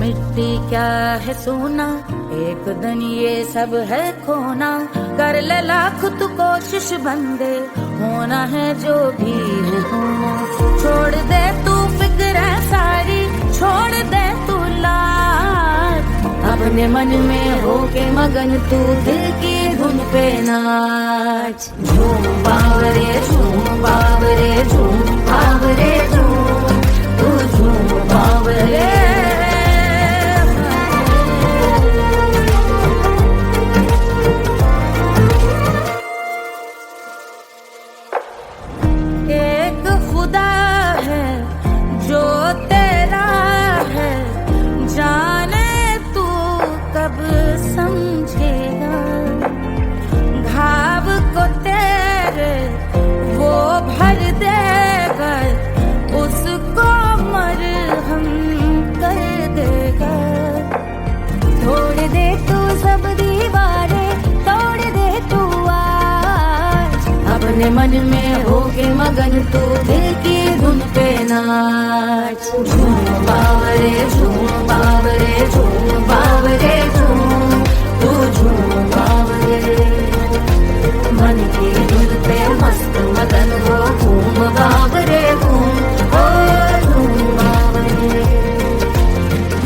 मिट्टी क्या है सोना, एक दिन ये सब है खोना। कर ले लाख तू कोशिश बंदे, होना है जो भी है होना। छोड़ दे तू फिक्र सारी, छोड़ दे तू लाज, अपने मन में होके मगन तू दिल की धुन पे नाच। झूम बावरे झूम बावरे झूम बावरे झूम, तू झूम बावरे। एक खुदा है जो तेरा है, जाने तू कब समझेगा। घाव को तेरे वो भर देगा, उसको मरहम कर देगा। तोड़ दे तू सब दीवारें, तोड़ दे तू आज, अपने मन में होके मगन तू दिल की धुन पे नाच। झूम बावरे झूम बावरे झूम बावरे झूम, तू झूम बावरे। मन की धुन पे मस्त मगन हो, घूम बावरे घूम, ओ झूम बावरे।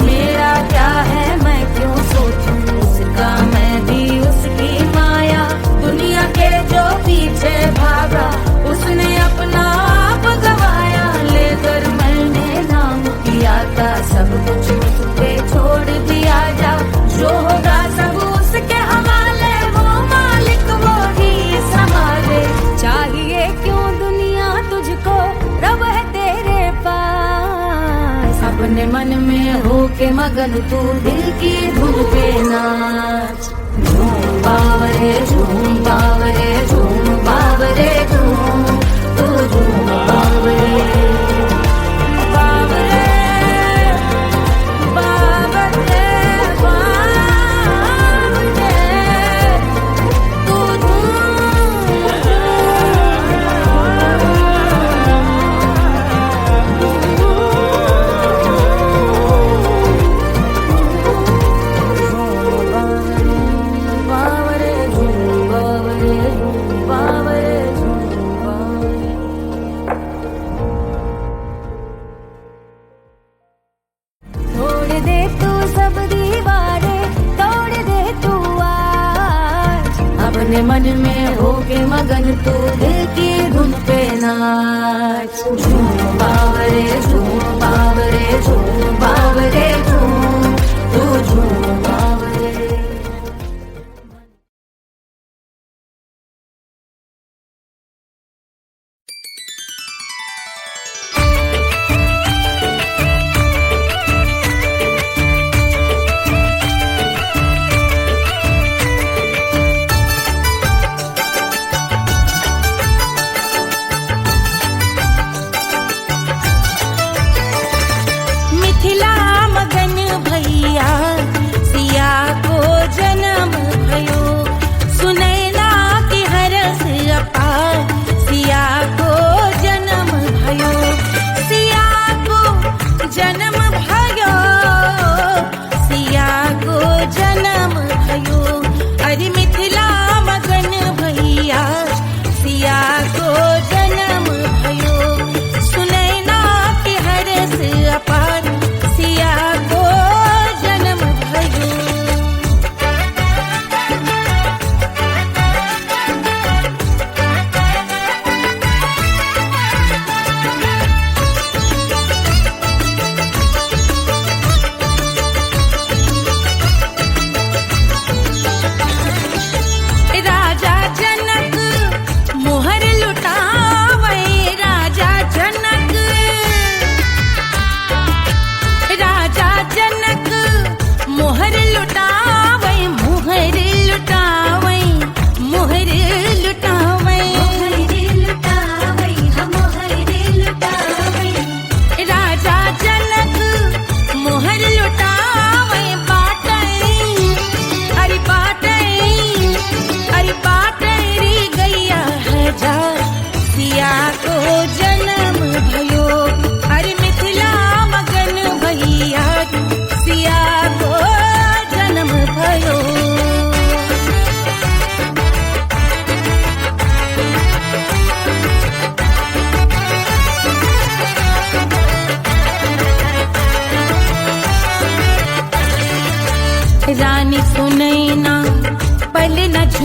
मेरा क्या है मैं क्यों सोचूं, उसका मैं भी उसकी माया। दुनिया के जो पीछे भागा, उसने अपना आप गवाया। लेकर मैंने नाम किया था, सब कुछ मुझ पे छोड़ दिया जा। जो होगा सब उसके हवाले, वो मालिक वो ही संभाले। चाहिए क्यों दुनिया तुझको, रब है तेरे पास। अपने मन में होके मगन तू दिल की धुन पे नाच। झूम बावरे झूम बावरे झूम बावरे झूम, तू झूम बावरे। बावरे बावरे बावरे, तू बावरे झूम बावरे बावरे झूम बावरे। तोड़ दे तू सब दीवारें, तोड़ दे तू आज, अपने मन में होके मगन तू दिल की धुन पे नाच। झूम बावरे झूम बावरे झूम बावरे झूम, तू झूम बावरे।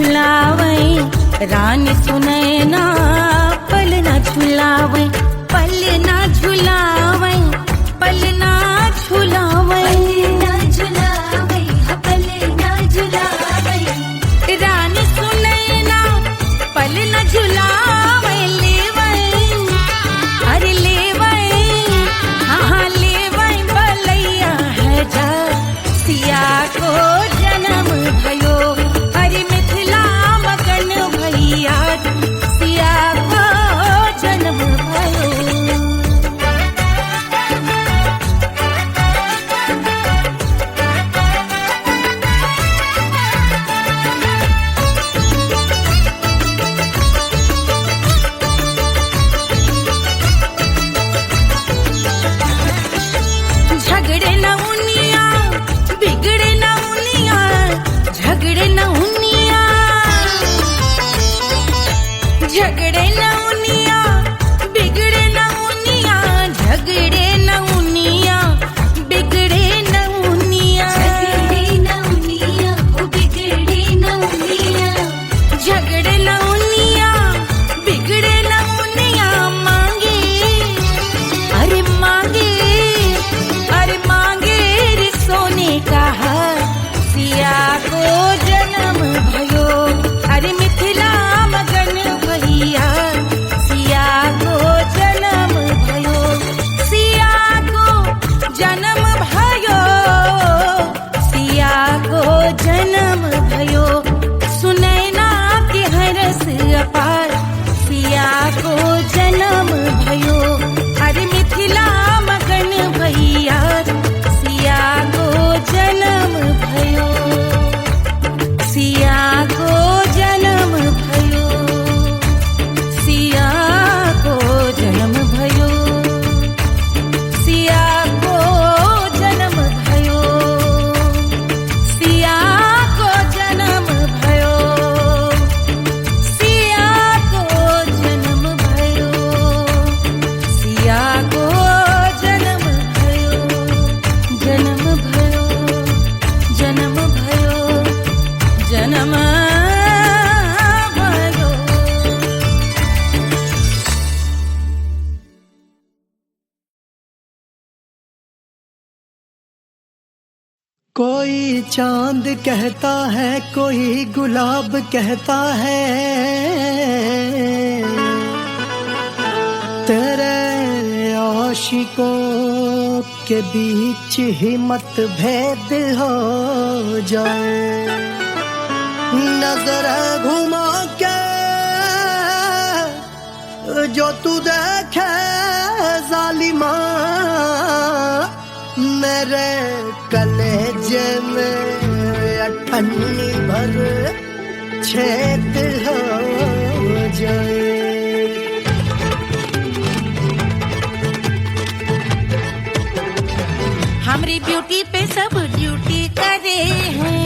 झुलावे रानी सुनैना, पल न झुलावे, पल न झुलावे, पल न झुलावे, पल न झुलावे, रानी सुनैना पल न झुलावे, लेवे अरे लेवे, हाँ लेवे बलैया है जा, सिया को जन्म भयो, अरे मिथिला मगन भैया, सिया को जन्म भयो। झगड़े न उनिया, बिगड़े न उनिया, झगड़े न उनिया, झगड़े न उनिया, बिगड़े न उनिया, झगड़े न उनिया, बिगड़े न उनिया, झगड़े न उनिया, बिगड़े न उनिया, झगड़े न उनिया, बिगड़े न उनिया, मांगे अरे मांगे, अरे मांगे रे सोने का हार, सिया को जन्म भयो, अरे मिथिला मगन भैया, सिया को जन्म भयो, सिया को जन्म भयो, सिया को जन्म भयो, सुनैना के हरस अपार, सिया को जन्म भयो, अरे मिथिला मगन भैया, सिया को जन्म भयो, सिया को जन्म भयो, सिया को जन्म भयो, सिया को जन्म भयो, सिया को जन्म भयो, सिया को जन्म भयो, सिया को जन्म भयो, जन्म भयो, जन्म भयो, जन्म भयो। कोई चांद कहता है, कोई गुलाब कहता है, तेरे आशिकों के बीच ही मतभेद हो जाए, नजर घुमा के जो तू देखे जालिमा, मेरे कलेजे में अठन्नी भर छेद हो जाए। हमारी ब्यूटी पे सब ड्यूटी करे हैं,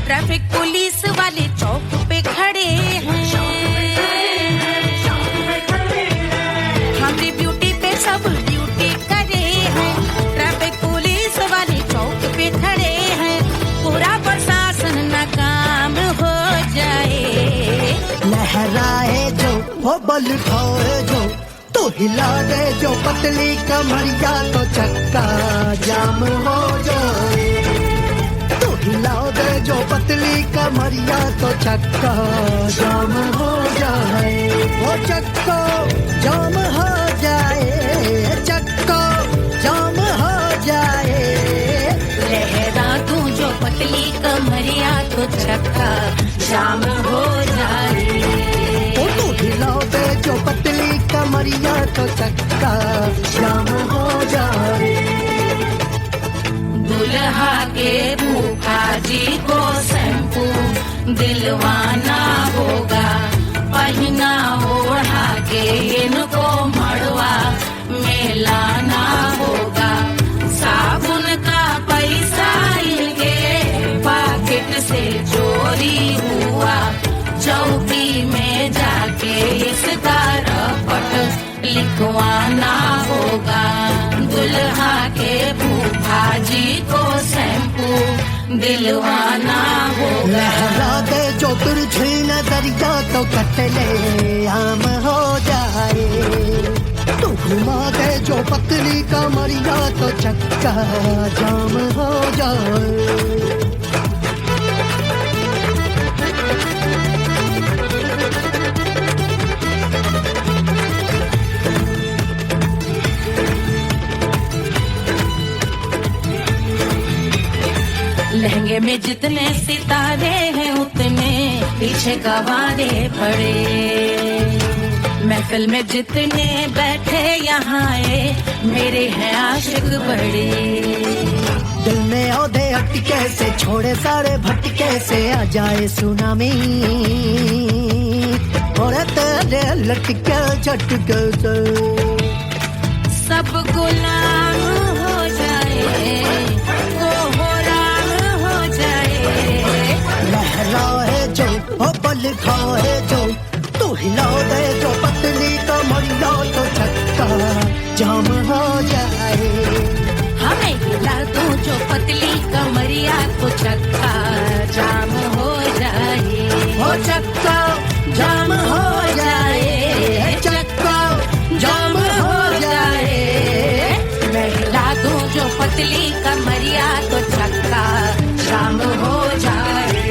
ट्रैफिक पुलिस वाले चौक पे खड़े हैं, हमारी ब्यूटी पे सब ड्यूटी करे हैं, ट्रैफिक पुलिस वाले चौक पे खड़े हैं, पूरा प्रशासन नाकाम हो जाए, लहराए जो वो बल खाए जो, तो हिला दे जो पतली कमरिया, तो चक्का जाम हो जाए, तो हिला दे जो पतली कमरिया, तो चक्का जाम हो जाए, वो चक्का जाम हो जाए, चक्का जाम हो जाए, लहरा तू जो पतली कमरिया, तो चक्का जाम हो जाए, ओ तो हिलाओ दे जो पतली कमरिया, तो चक्का जाम हो जाए। दुल्हा के फूफा जी को शैम्पू दिलवाना होगा, पहना ओढ़ा के इनको मड़वा में लाना होगा, साबुन का पैसा इनके पाकिट से चोरी हुआ, चौकी में जाके इसका रपट लिखवाना होगा, दुल्हा के फूफा जी को शैम्पू दिलवाना होगा। लहरा दे जो तुझे नजरिया तो कतले आम हो जाए, तू घुमा दे जो पतली कमरिया तो चक्का जाम हो जाए। लहंगे में जितने सितारे हैं उतने पीछे गवारे पड़े, महफिल में जितने बैठे यहाँ आए मेरे हैं आशिक बड़े। दिल में औधे हटके से छोड़े सारे भटके से आ जाए सुनामी, और तेरे लटके झटके से सब गुलाम हो जाए, वो हो राम हो जाए। लहराए जो ओ बल खाए जो, तू हिला दे जो पतली कमरिया तो चक्का जाम हो जाए। हमें हिला दो जो पतली कमरिया तो चक्का जाम हो जाए। हो चक्का जाम हो जाए, चक्का जाम हो जाए। मैं हिला दूं जो पतली कमरिया तो चक्का जाम हो जाए।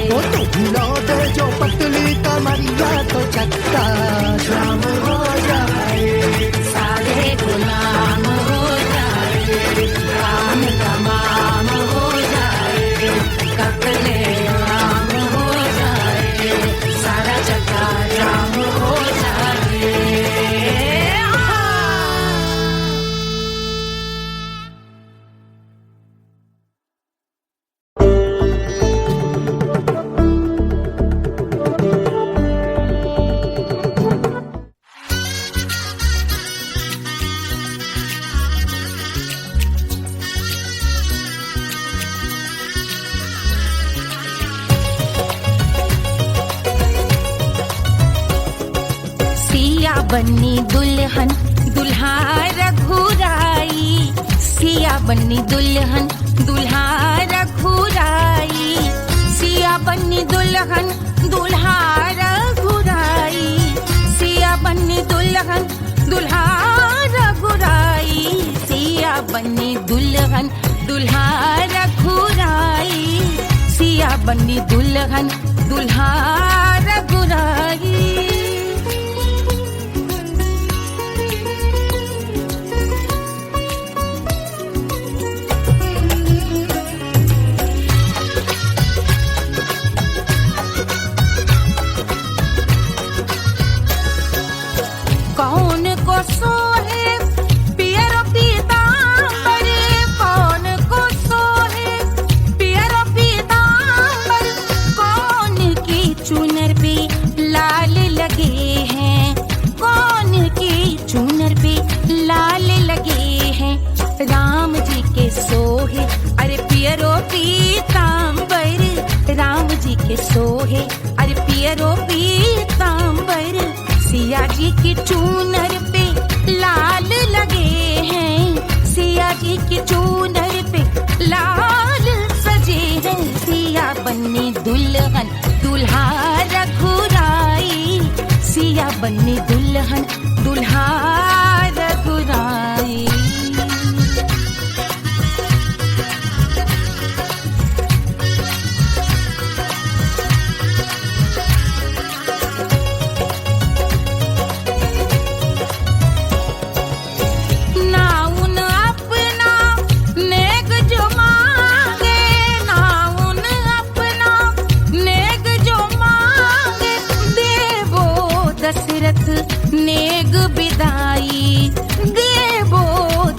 ओ तू हिला दे जो पतली कमरिया तो चक्का जाम हो जाए। सारे गुलाम हो जाए, काम तमाम हो जाए, कपड़े आम हो जाए, सारा चक्का जाम हो जाए। सिया बन्नी दुल्हन दुल्हा रघुराई, सिया बन्नी दुल्हन दुल्हा रघुराई, सिया बन्नी दुल्हन दुल्हा रघुराई, सिया बन्नी दुल्हन दुल्हा रघुराई, सिया बन्नी दुल्हन दुल्हा रघुराई, सिया बन्नी दुल्हन दुल्हा रघुराई। कौन को सोहे पियर पीतांबर, कौन को सोहे पियर पीतांबर, कौन की चुनर पे लाल लगे हैं, कौन की चुनर पे लाल लगे हैं। राम जी के सोहे अरे पियरो पीतांबर, राम जी के सोहे अरे पियरो पीतांबर, सिया जी की चूनर पे लाल लगे हैं, सिया जी की चूनर पे लाल सजे हैं। सिया बन्नी दुल्हन दुल्हा रघुराई, सिया बन्नी दुल्हन दुल्हा रघुराई। नेग बिदाई देवो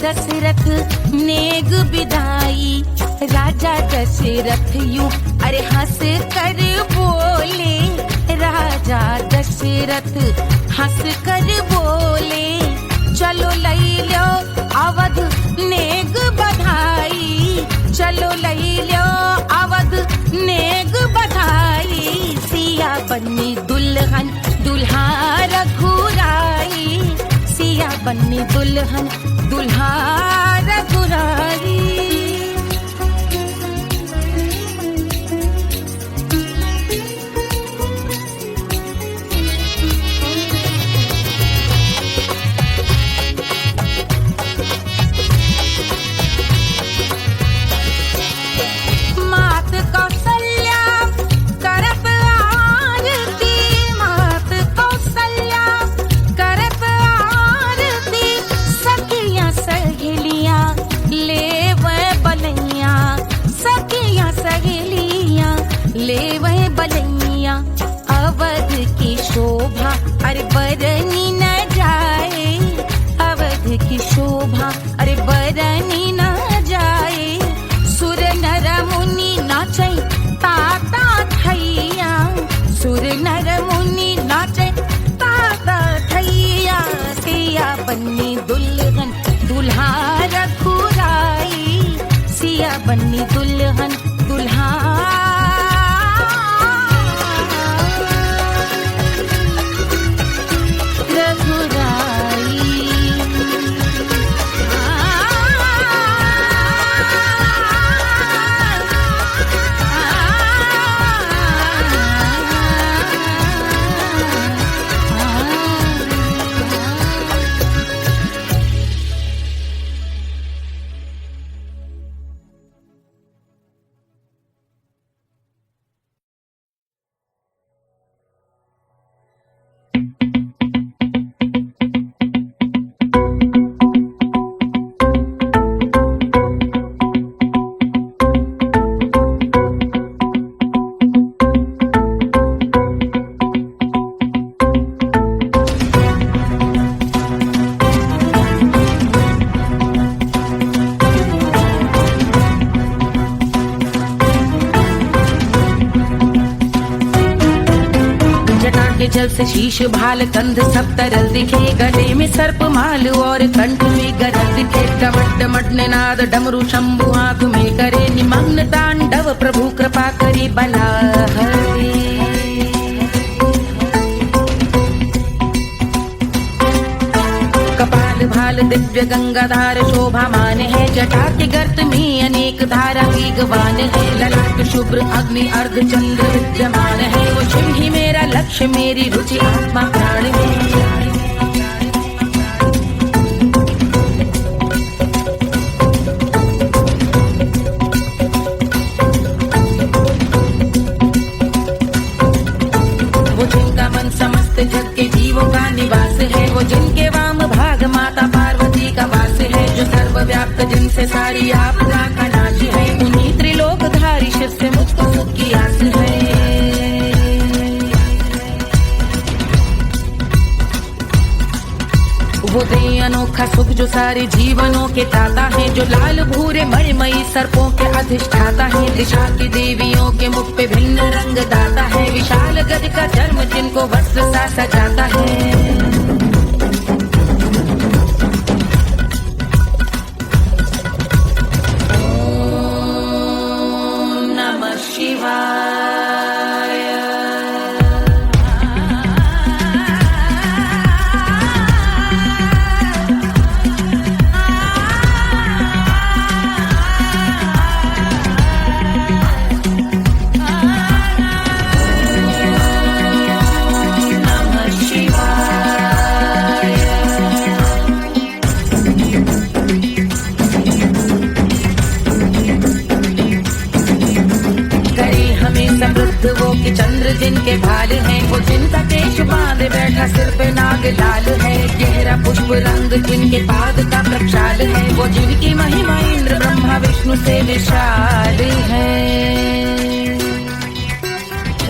दशरथ नेग बिदाई, राजा दशरथ यूं अरे हंस कर बोले, राजा दशरथ हंस कर बोले, चलो लई लो अवध नेग बधाई, चलो लई लो अवध नेग बधाई। सिया बन्नी दुल्हन दुल्हा रघुराई, सिया बन्नी दुल्हन दुल्हा रघुराई। सुर नर मुनि नाचे ताता थैया सिया बन्नी दुल्हन दुल्हा रघुराई सिया बन्नी दुल्हन दुल्हा जल से शीश भाल कंध सब तरल दिखे गले में सर्प माल और कंठ में गरज दिखे डमट डमट निनाद डमरू शंभु आंख में करे निमग्न तांडव प्रभु कृपा करे बला हरे कपाल भाल दिव्य गंगाधार शोभामान है जटा के गर्त में अनेक धारा वेगवान है ललाट शुभ्र अग्नि अर्ध चंद्र विद्यमान है वो शिव ही मेरा लक्ष्य मेरी रुचि आत्मा प्राण है वो जिनका मन समस्त जग के जीवों का निवास है वो जिनके वाम भाग माता पार्वती का वास है जो सर्वव्याप्त जिनसे सारी आपदा का नाश है उन्हीं त्रिलोकधारी शिव से मुझको सुख की आस है वो दे अनोखा सुख जो सारे जीवनों के दाता है जो लाल भूरे मणिमयी सर्पों के अधिष्ठाता है दिशा की देवियों के मुख पे भिन्न रंग दाता है विशाल गज का जन्म जिनको वस्त्र सा सजाता है वो कि चंद्र जिनके भाल हैं वो जिनका केश बांधे बैठा सिर पे नाग लाल है गहरा पुष्प रंग जिनके पाद का प्रक्षाल है वो जिनकी महिमा इंद्र ब्रह्मा विष्णु से विशाल है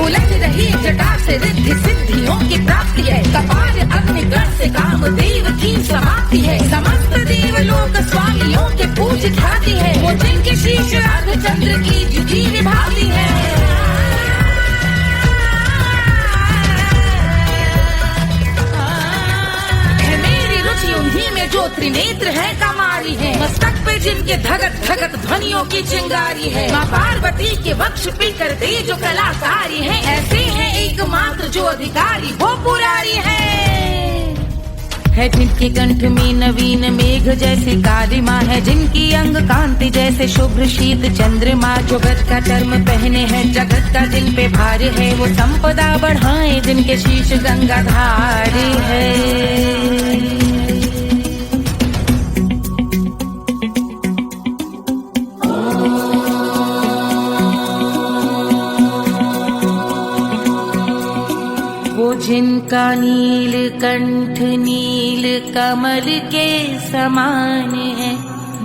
उलझ रही जटा से रिद्धि सिद्धियों की प्राप्ति है कपाल अग्निगण से कामदेव की समाप्ति है समस्त देवलोक स्वामियों के पूज ख्याति है वो जिनके शीश अर्ध चंद्र की जुटी निभाती है उन्हीं में जो त्रिनेत्र है कमारी है मस्तक पे जिनके धगत धगत ध्वनियों की चिंगारी है माँ पार्वती के वक्ष पे करते जो कलाकारी है ऐसे हैं एकमात्र जो अधिकारी वो पुरारी है जिनके कंठ में नवीन मेघ जैसे काली माँ है जिनकी अंग कांति जैसे शुभ्र शीत चंद्रमा जो गज का चर्म पहने हैं जगत का जिन पे भार है वो संपदा बढ़ाए जिनके शीश गंगाधार है जिनका नील कंठ नील कमल के समान है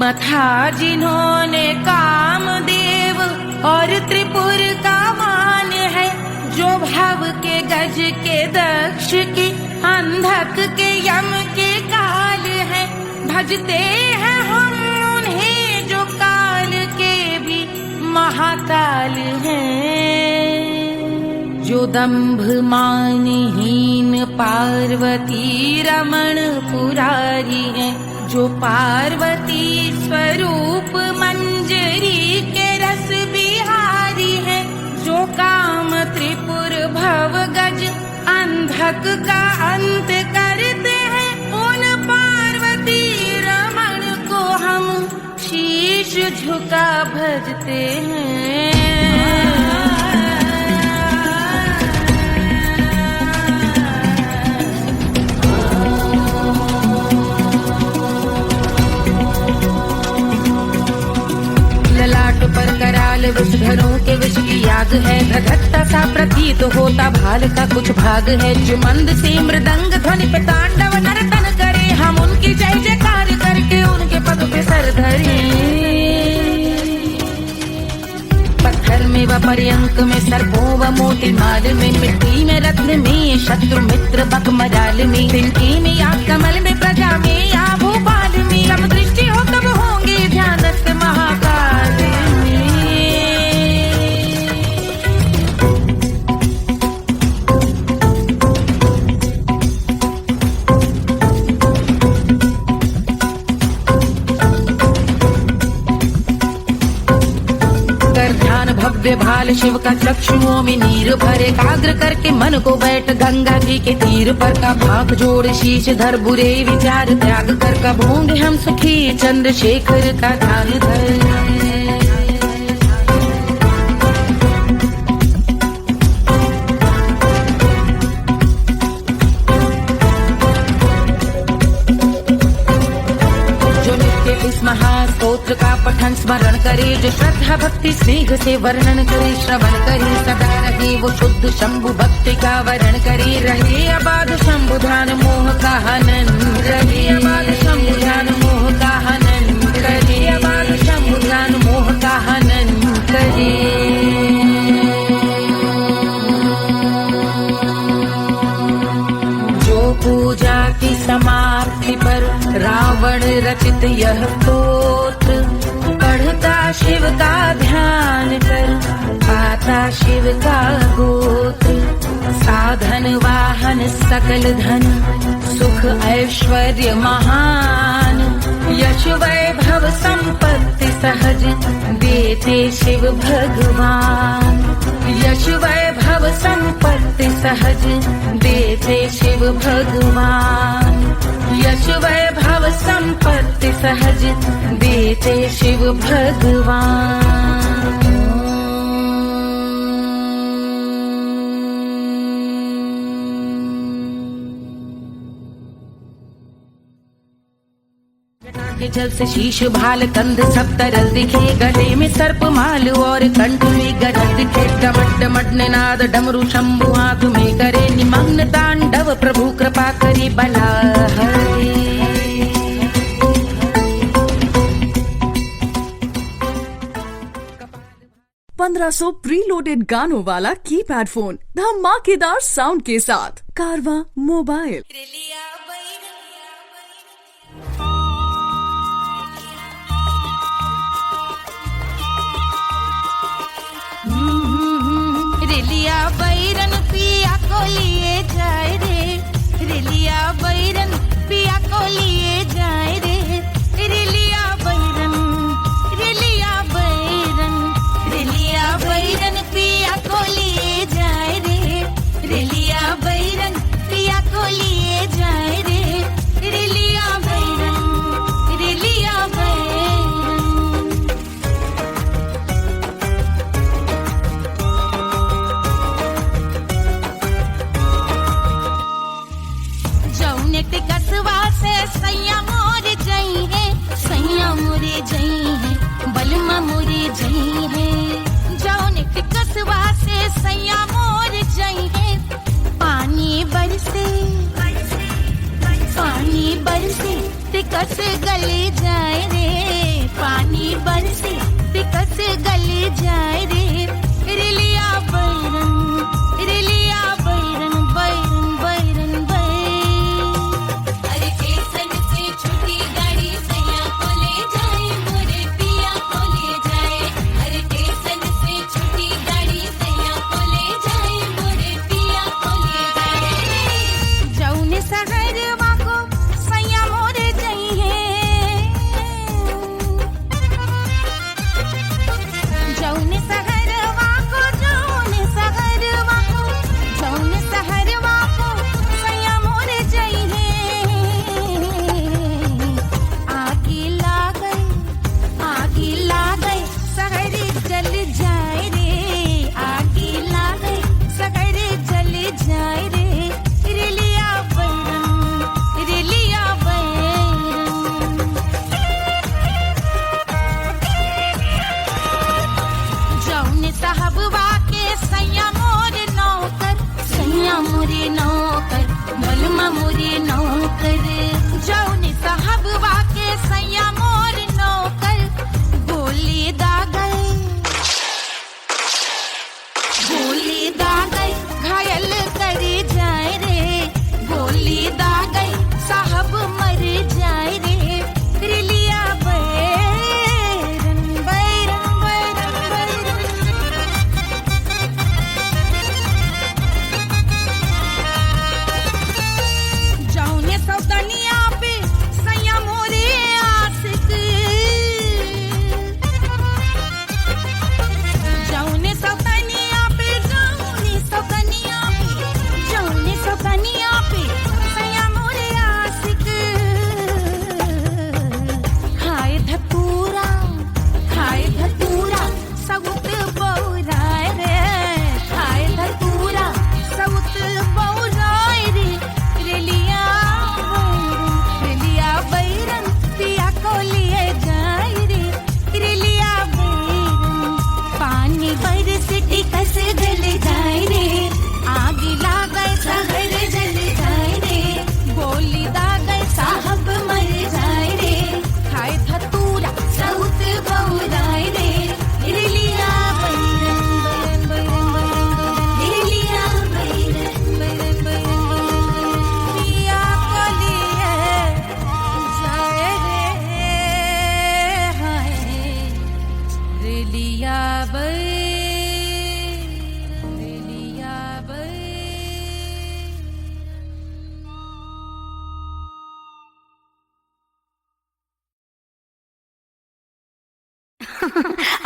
मथा जिन्होंने कामदेव और त्रिपुर का मान है जो भव के गज के दक्ष के अंधक के यम के काल है भजते हैं हम उन्हें जो काल के भी महाकाल हैं जो दंभ मानहीन पार्वती रमण पुरारी है, जो पार्वती स्वरूप मंजरी के रस बिहारी है, जो काम त्रिपुर भव गज अंधक का अंत करते हैं, उन पार्वती रमण को हम शीश झुका भजते हैं। ललाट पर कराल विष घरों के विष की याद है, धधकता सा प्रतीत होता भाल का कुछ भाग है, जो मंद से मृदंग ध्वनि पे तांडव नर्तन करे, हम उनकी जय जयकार करके उनके पद पे सर धरे। पत्थर में व पर्यंक में सर्पों व मोती माल में, मिट्टी में रत्न में शत्रु मित्र बक मजाल में, तिनके में या कमल में प्रजा में या भोपाल में, जब दृष्टि हो तब होंगे ध्यानस्थ महाकाल में। भव्य भाल शिव का चक्षुओं में नीर भरे, एकाग्र करके मन को बैठ गंगा जी के तीर पर, का भाग जोड़ शीश धर बुरे विचार त्याग कर, कब होंगे हम सुखी चंद्रशेखर का ध्यान धर। इस महास्तोत्र का पठन स्मरण करे, जो श्रद्धा भक्ति स्नेह से वर्णन करे, श्रवण करे सदा रहे वो शुद्ध शंभु भक्ति का वरण करे, रहे अबाध शंभु ध्यान मोह का हनन, रहे अबाध शंभु ध्यान मोह का हनन करे, अबाध शंभु ध्यान मोह का हनन करे। पूजा की समाप्ति पर रावण रचित यह स्तोत्र, पढ़ता शिव का ध्यान कर पाता शिव का गोत्र, साधन वाहन सकल धन सुख ऐश्वर्य महान, यश वैभव संपत्ति सहज देते शिव भगवान, यश वैभव संपत्ति सहज देते शिव भगवान, यश वैभव संपत्ति सहज देते शिव भगवान। के जल से शीश भाल कंध सब तरल दिखे, गले में सर्प माल और कंठ में गजल दिखे, डमट डमट निनाद डमरू शंभु हाथ में करे, निमग्न तांडव प्रभु कृपा करे बला हरे। 1500 प्रीलोडेड गानों वाला कीपैड फोन धमाकेदार साउंड के साथ कारवा मोबाइल। रेलिया बैरन पिया को लिए जाए रे, रेलिया बैरन पिया को लिए जाए रे, रेलिया बैरन, रेलिया बैरन, रेलिया बैरन पिया को लिए जाए रे, रेलिया बैरन पिया को लिए जाए रे, रेलिया बैरन, रेलिया बैरन। कसवा से सैया मोरे जई है, सैया मोरे जई है, बलमा मोरे जई है, जौन कसवा से सैया मोरे जई है, पानी बरसे तिकस गले जाए रे, पानी बरसे तिकस गले जाए रे, रेलिया बैरन, रेलिया बैरन, बैरन बैरन बैरन। अरे स्टेशन से छुट्टी गाड़ी सैया को ले जाए, मोरे पिया को ले जाए, अरे स्टेशन से छुट्टी गाड़ी सैया को ले जाए, मोरे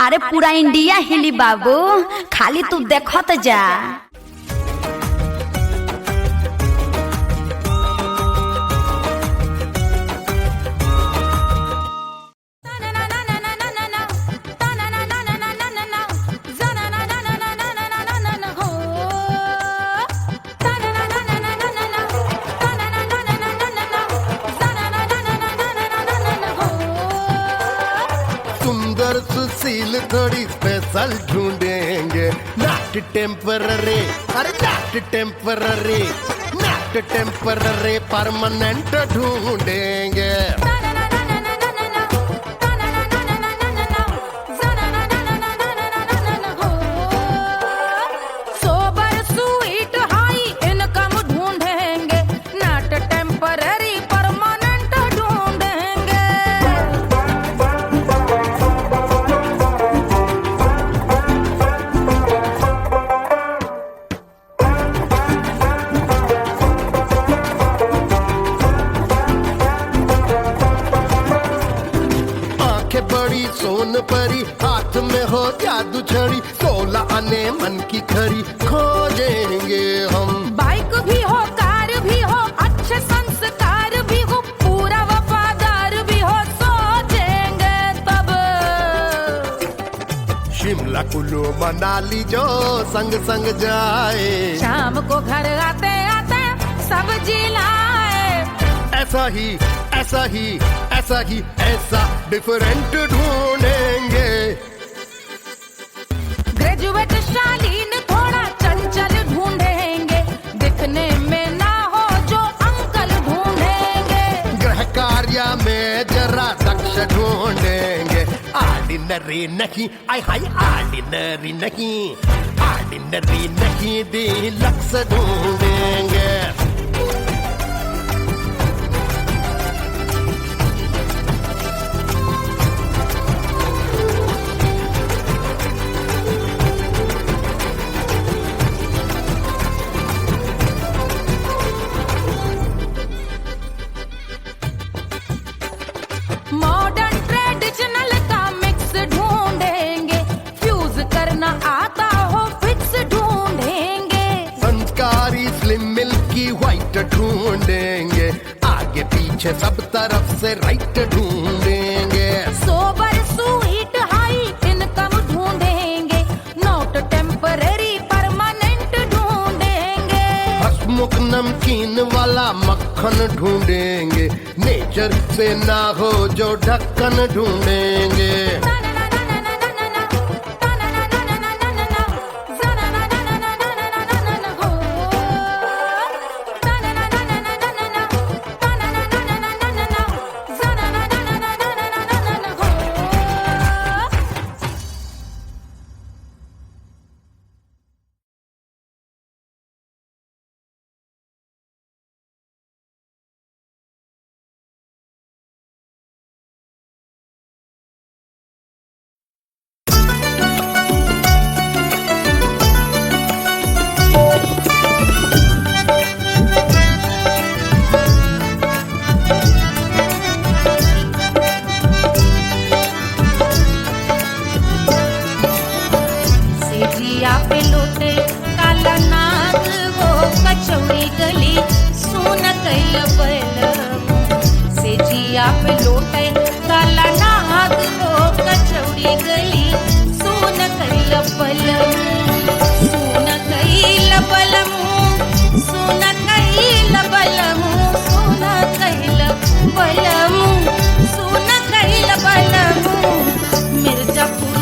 अरे पूरा इंडिया हिली बाबू, खाली तू देखत जा। सुशील थोड़ी स्पेशल ढूंढेंगे, नॉट टेम्पररी, अरे not temporary, not temporary, permanent ढूंढेंगे। सोबर स्वीट हाई इनकम ढूंढेंगे, नॉट टेम्पररी परमानेंट ढूंढेंगे। बड़ी सोन परी, हाथ में हो जादू छड़ी, 16 आने मन की खरी खोजेंगे हम। बाइक भी हो, कार भी हो, अच्छे संस्कार भी हो, पूरा वफादार भी हो, सोचेंगे तब। शिमला कुल्लू मनाली जो संग संग जाए, शाम को घर आते आते सब्जी लाए। ऐसा ही ऐसा ही ऐसा ही ऐसा डिफरेंट ढूंढेंगे। ग्रेजुएट शालीन थोड़ा चंचल ढूंढेंगे, दिखने में ना हो जो अंकल ढूंढेंगे। गृह कार्य में जरा दक्ष ढूंढेंगे, ऑर्डिनरी नहीं, आई हाय ऑर्डिनरी नहीं, ऑर्डिनरी नहीं, डीलक्स ढूंढेंगे। मॉडर्न ट्रेडिशनल का मिक्स ढूंढेंगे, फ्यूज करना आता हो फिक्स ढूंढेंगे। संस्कारी स्लिम मिल्की व्हाइट ढूंढेंगे, आगे पीछे सब तरफ से राइट ढूंढेंगे। सोबर स्वीट हाई इनकम ढूंढेंगे, नॉट टेम्पररी परमानेंट ढूंढेंगे। हंसमुख नमकीन वाला मक्खन ढूंढेंगे, नेचर से ना हो जो ढक्कन ढूंढेंगे। सेजिया पे लोटे काला नाग हो, कचौड़ी गली सोन कैल बलम। सेजिया पे लोटे काला नाग हो, कचौड़ी गली सोन कैल बलम। सोन कैल बलम, सोन कैल बलम, सोन कैल बलम, सोन कैल बलम। मिर्जापुर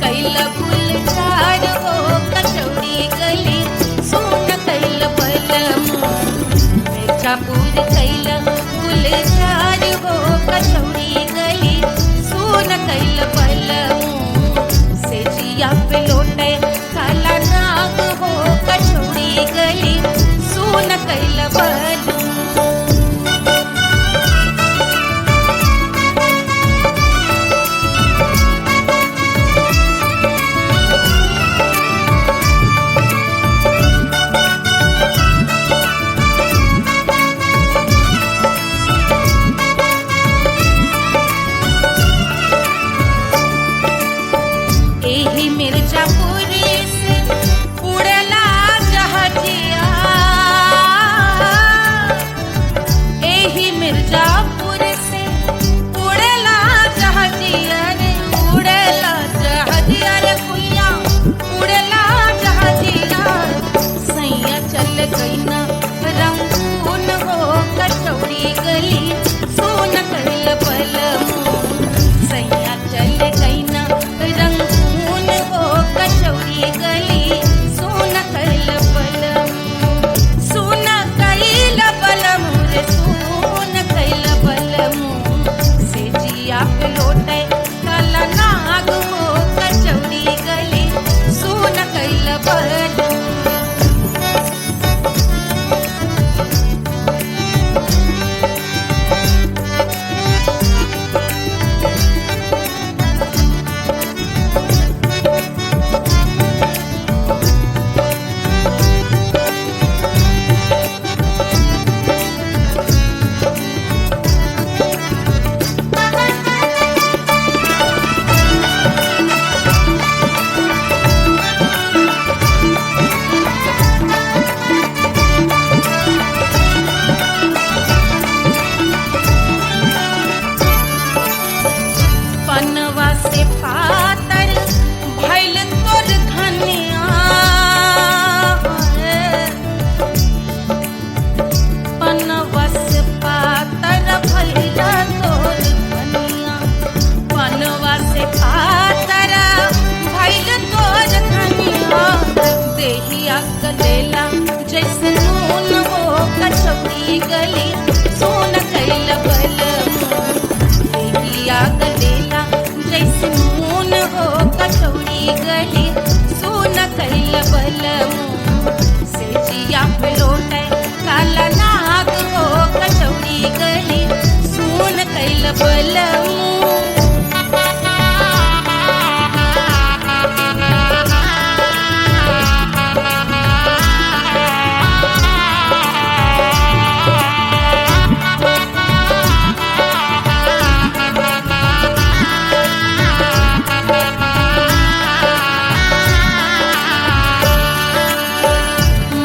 कैल गुलजार हो, कचौड़ी गली सोन कैल बलम। मिर्जापुर कैल गुलजार हो, कचौड़ी गली सोन कैल बलम। सेजिया पे लोटे काला नाग हो, कचौड़ी गली सोन कैल बलम। रंगून हो कचौड़ी गली सोन कैल बलमू सैया चल गई न रंगून हो कचौड़ी गली सोन कैल बलमू सोन कैल बलमू रे सोन कैल बलमू से जिया पे लौटे काला नाग हो कचौड़ी गली सोन कैल बलमू पनवा से पातर भइल तोर धनिया पनवा से पातर भइल तोर धनिया पनवा से पातर भइल तोर धनिया देहिया गलेला जैसे नून हो कचौड़ी गली सोन कैल बलमू देहिया गलेला जैसे नून हो कचौड़ी गली सोन कैल बलमू से जिया पे लौटे काला नाग हो कचौड़ी गली सोन कैल बलमू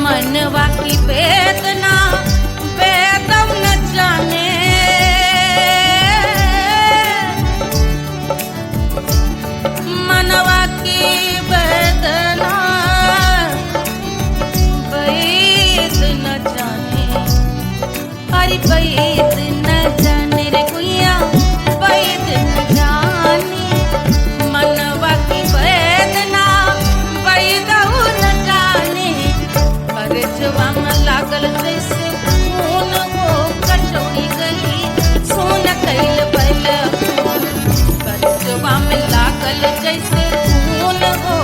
मनवा की वेदना वेदम न जाने मनवा की वेदना वेद न जाने अरे वेद न जाने रे गुइया वेद न जाने मनवा की वेदना वेद न जाने परजवा में लागल जैसे खून हो कचौड़ी गली सोन कैल बलमू परजवा में लागल जैसे खून हो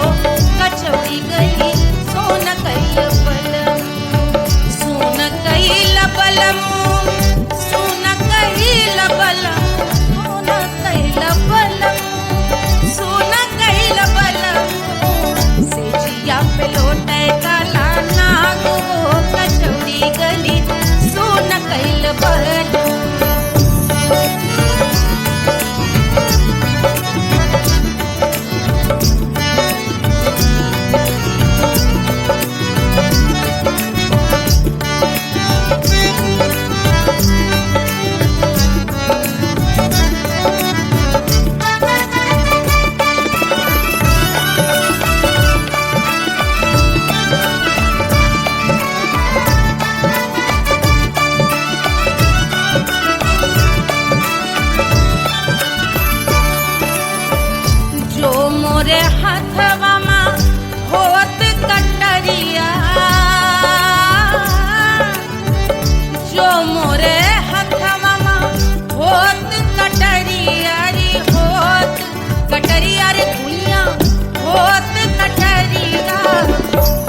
कचौड़ी गली सोन कैल बलमू सोन कैल बलमू सोन कैल बलमू सोन कैल बलमू से जिया पे लौटे काला नाग हो कचौड़ी गली सोन कैल बलमू जो मोरे हाथवा में होत कटरिया जो मोरे हाथवा में होत कटरिया रे होत कटरिया रे भुइया होत कटरिया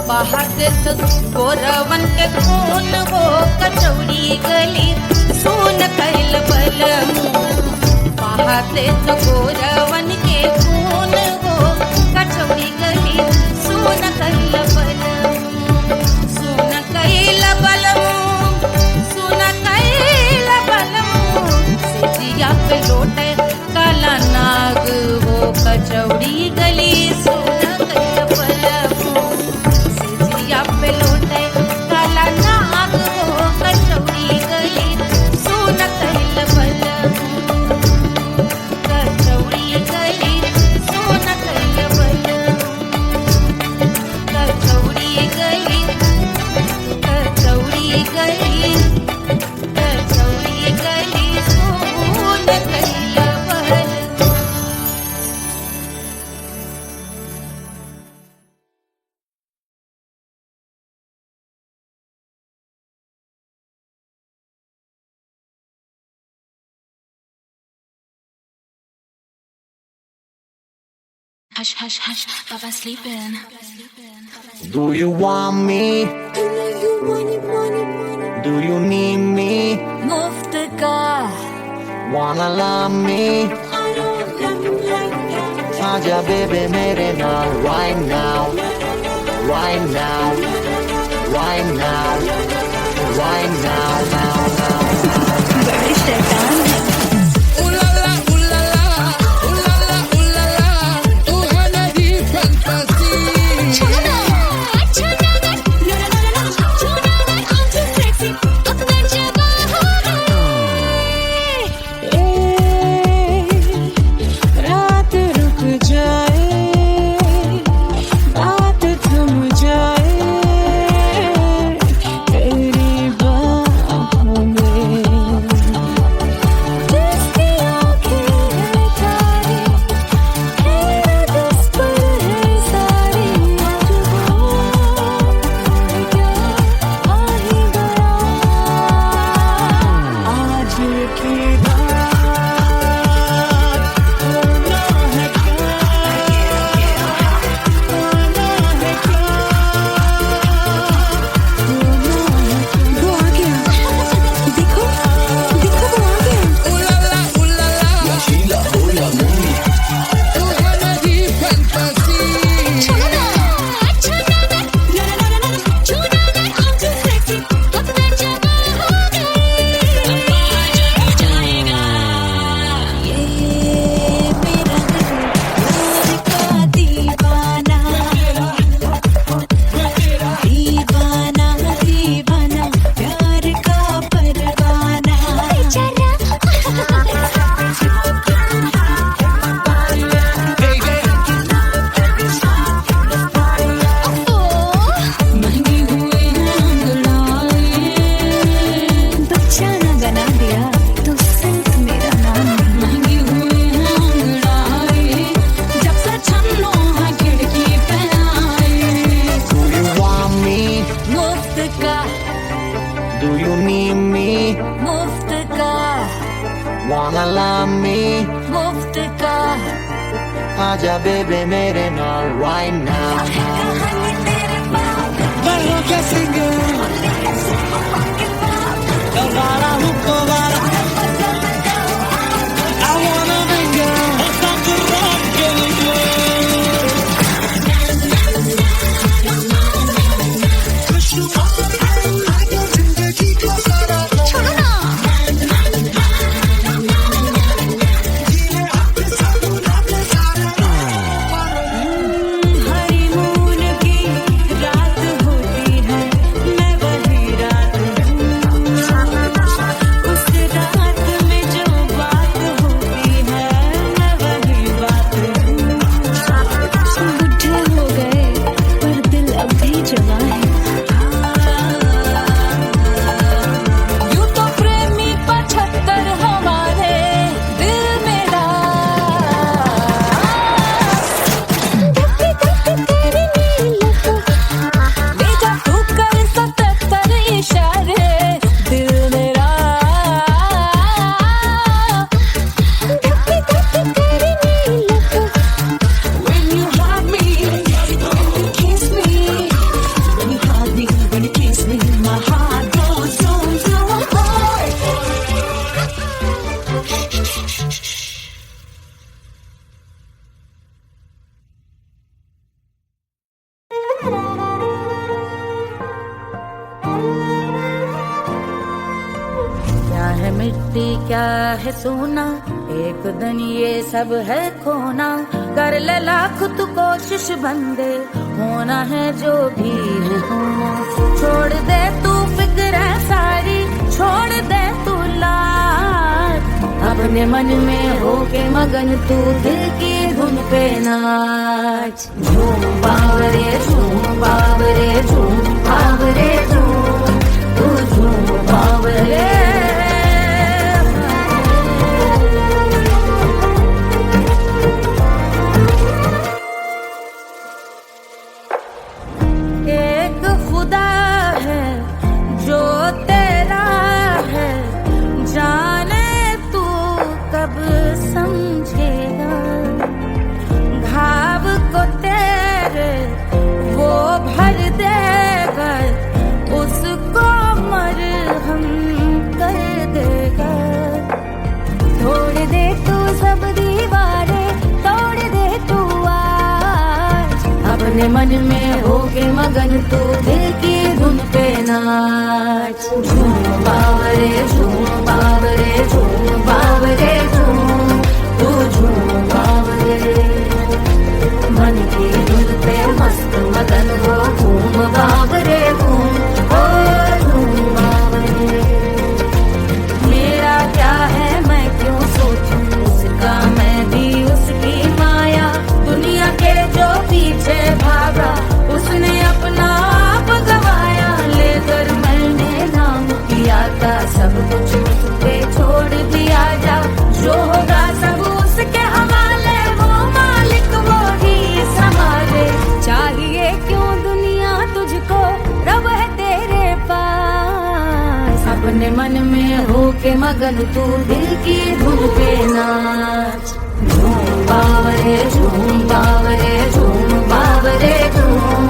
बाहर से गोरवन के खून हो कचौड़ी गली सोन कैल बलमू बाहर से गोरवन के खून हो कचौड़ी गली सोन कैल बलमू सोन कैल बलमू सोन कैल बलमू से जिया पे लौटे काला नाग हो कचौड़ी गली सोन कैल बलमू से जिया पे लौटे काला नाग हो कचौड़ी गली सोन कैल बलमू कचौड़ी गली कचौड़ी गली सोन कैला बहर Hush, hush, hush, Papa sleeping. Do you want me? Do you need me? मुफ्त का Wanna love me? आजा baby मेरे नाल right now, right now, right now, right now, now, now. रात रुक जाए रात थम जाए तेरी बाहों में जिसकी आँखें हैं तारी हैरत इस पर है सारी आज वो क्या आ ही गया आज की Do you need me? मुफ्त का Wanna love me? मुफ्त का आजा baby मेरे नाल right now. Barro que sigue Davara hukovara I wanna bring you Stop the rock honeymoon की रात होती है मैं वही रात हूँ उस रात में जो बात होती है मैं वही बात हूँ बुढ़े हो गए पर दिल अब भी जवा है यूं तो प्रेमी 75 हमारे दिल मेरा भेजा तू कर 77 इशारे दिल मेरा When you hug me, when you kiss me, when you hug me, when you kiss me, my heart goes zoom, zoom, क्या है मिट्टी क्या है सोना एक दिन ये सब है खोना कर ले लाख तू कोशिश बंदे होना है जो भी है होना छोड़ दे तू फिक्र सारी छोड़ दे तू लाज अपने मन में होके मगन तू दिल की धुन पे नाच झूम बावरे झूम बावरे झूम बावरे झूम तू अपने मन में होके मगन तू दिल की धुन पे नाच। झूम बावरे झूम बावरे झूम बावरे झूम, तू झूम बावरे मन की धुन पे मस्त मगन हो। घूम बावरे घूम ओ झूम बावरे। मेरा क्या है मैं क्यों सोचूं उसका, मैं भी उसकी माया। दुनिया के जो पीछे भागा उसने अपना आप गवाया। लेकर मैंने नाम किया था सब कुछ उस पे छोड़ दिया जा। जो होगा सब उसके हवाले, वो मालिक वो ही संभाले। चाहिए क्यों दुनिया तुझको, रब है तेरे पास। अपने मन में होके मगन तू दिल की धुन पे नाच। झूम बावरे झूम बावरे झूम बावरे झूम,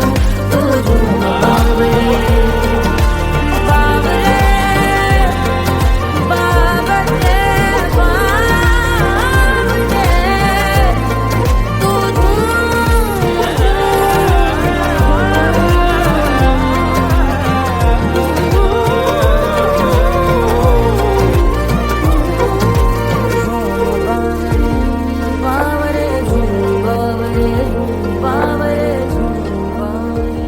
तू झूम बावरे बावरे बावरे बावरे, तू बावरे झूम बावरे बावरे झूम बावरे।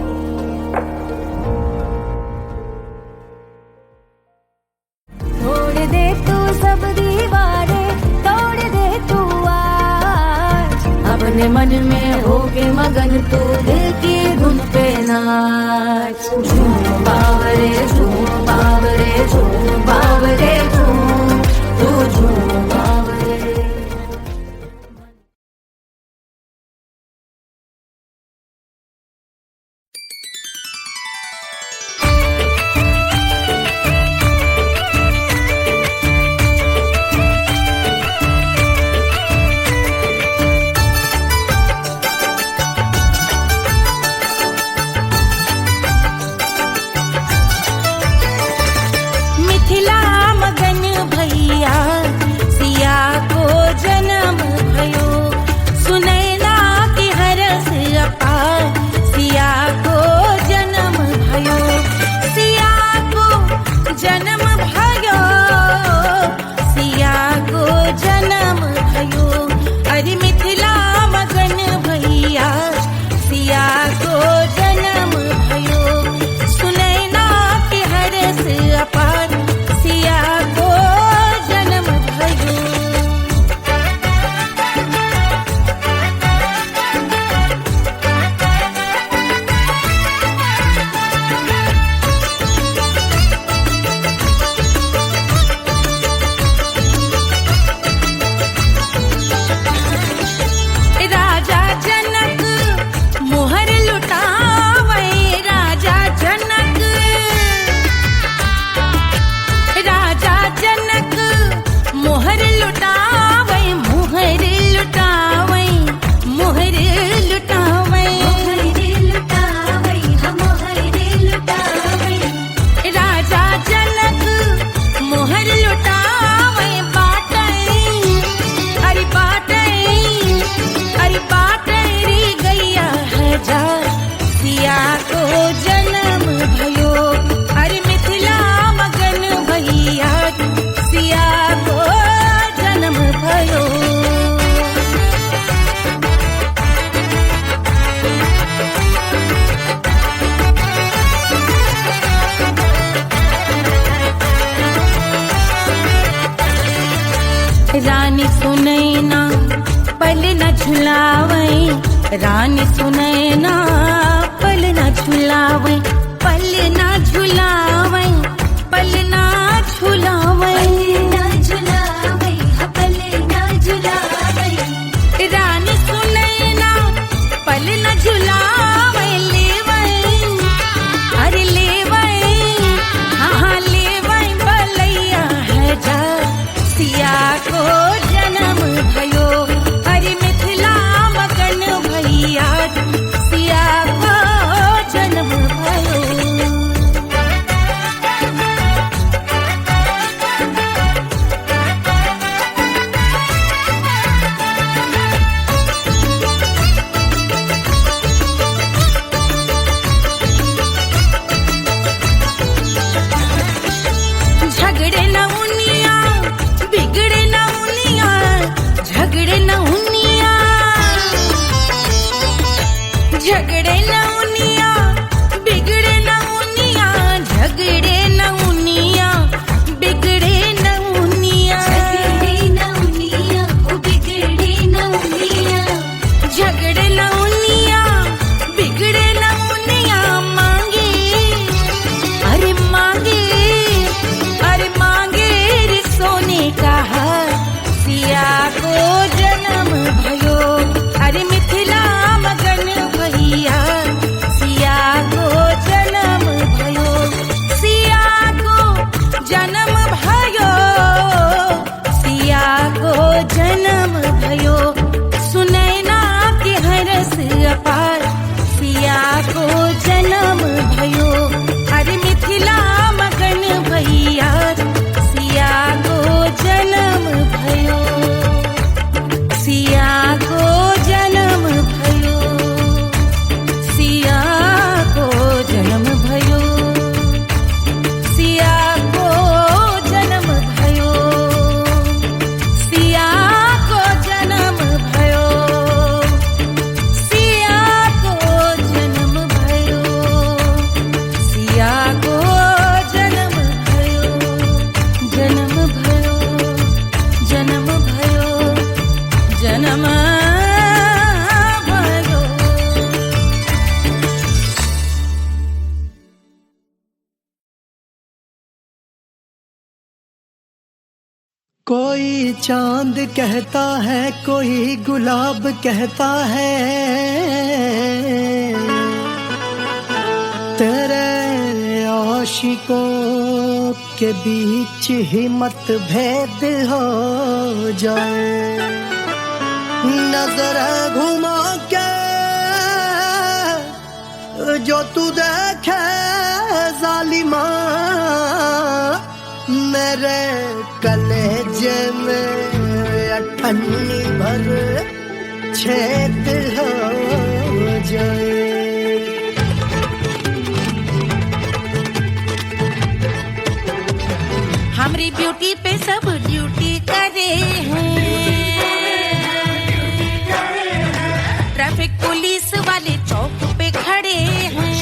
तोड़ दे तू सब दीवारें, तोड़ दे तू आज। अपने मन में होके मगन तू दिल की धुन पे नाच। झूम बावरे झूम बावरे झूम बावरे झूम, तू झूम बावरे। मिथिला मगन भैया सिया को जन्म भयो। सुनैना की हरस अपार सिया को जन्म भयो। सिया को जन्म भयो, सिया को जन्म भयो। अरे मिथिला मगन भैया सिया को जन्म भयो। सुनैना की हरस अपार सिया को जन्म भयो। राजा जनक मोहर लुटावे, राजा जनक राजा जनक मोहर लुटावे। मोहर लुटावे मोहर लुटावे राजा जनक मोहर लुटावे। बाटे अरे बाटे अरे बाटे रे गैया हजार सिया को जन्म भयो। अरे मिथिला मगन भैया सिया को जन्म भयो। रानी सुनैना पल न झुलावे, रानी सुनैना पल न झुलावे। पल न झुलावे पल न झुलावे पल न झुलावे। रानी सुनैना पल न झुलावे। लेवै अरे लेवै हाँ लेवै बलैया है जा सिया को जन्म भयो। अरे मिथिला मगन भैया सिया को जन्म भयो। कोई चांद कहता है, कोई गुलाब कहता है, तेरे आशिकों के बीच ही मतभेद हो जाए। नजर घुमा के जो तू देखे जालिमा, मेरे कलेजे में अठन्नी भर छेद हो जाए। हमारी ब्यूटी पे सब ड्यूटी करे हैं, ट्रैफिक पुलिस वाले चौक पे खड़े हैं।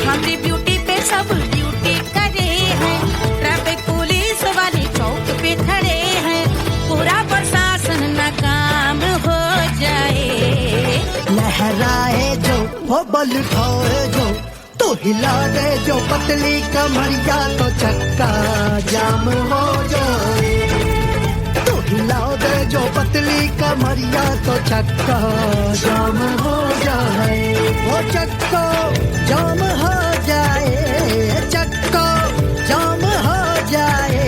हमारी ब्यूटी पे सब ड्यूटी करे हैं, ट्रैफिक पुलिस वाले चौक पे खड़े हैं। पूरा प्रशासन नाकाम हो जाए। लहराए जो वो बल खाए जो, तो हिला दे जो पतली कमरिया, तो चक्का जाम हो जाए। तो हिला दे जो पतली कमरिया, तो चक्का जाम हो जाए। वो चक्का जाम हो जाए, चक्का जाम हो जाए।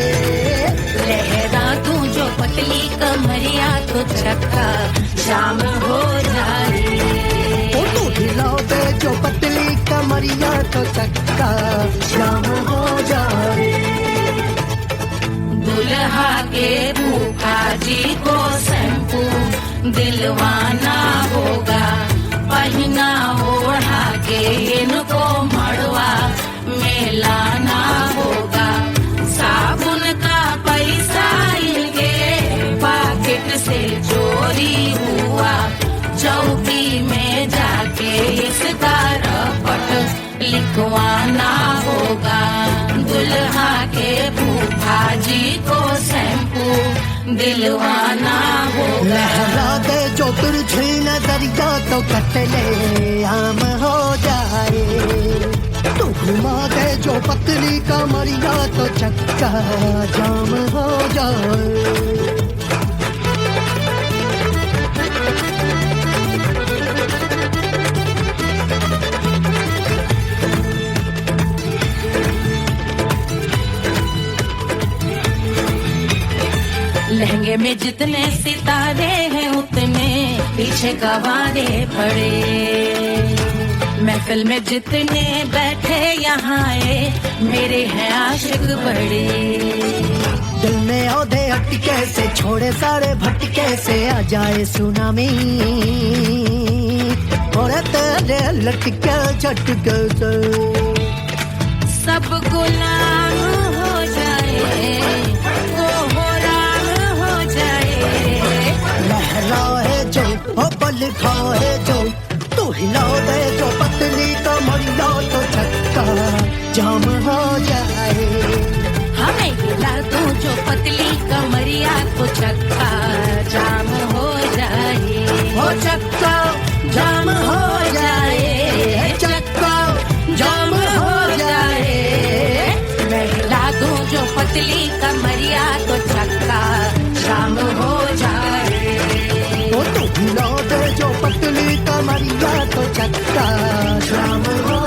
लहरा तू जो पतली कमरिया, तो चक्का जाम हो जाए। तो हिला दे जो पतली कमरिया, तो चक्का जाम हो जाए। दुल्हा के भूखा जी को शैम्पू दिलवाना होगा, पहना ओढ़ा के इनको मड़वा में लाना होगा। साबुन का पैसा इनके पॉकेट से चोरी हुआ, चौकी में जाके इसका रपट लिखवाना होगा। दुल्हा के फूफा जी को शैम्पू दिलवाना होगा। लहरा दे जो तुरझी नजरिया, तो कतले आम हो जाए। तू घुमा दे जो पतली कमरिया, तो चक्का जाम हो जाए। लहंगे में जितने सितारे हैं, उतने पीछे गवारे पड़े। महफिल में जितने बैठे यहाँ आए, मेरे हैं आशिक बड़े। दिल में औधे हटके से, छोड़े सारे भटके से, आ जाए सुनामी और तेरे लटके झटके से सब गुलाम हो जाए, वो हो राम हो जाए। लहराए जो हो बल खाए जो, तू हिला दे जो पतली कमरिया, तो चक्का जाम हो जाए। हमें हिला दो जो पतली कमरिया, तो चक्का जाम हो जाए। हो चक्का जाम हो जाए, चक्का जाम हो जाए। मैं हिला दूं जो पतली कमरिया, तो चक्का जाम हो जाए। तो तू हिला दे जो पतली कमरिया, तो चक्का जाम हो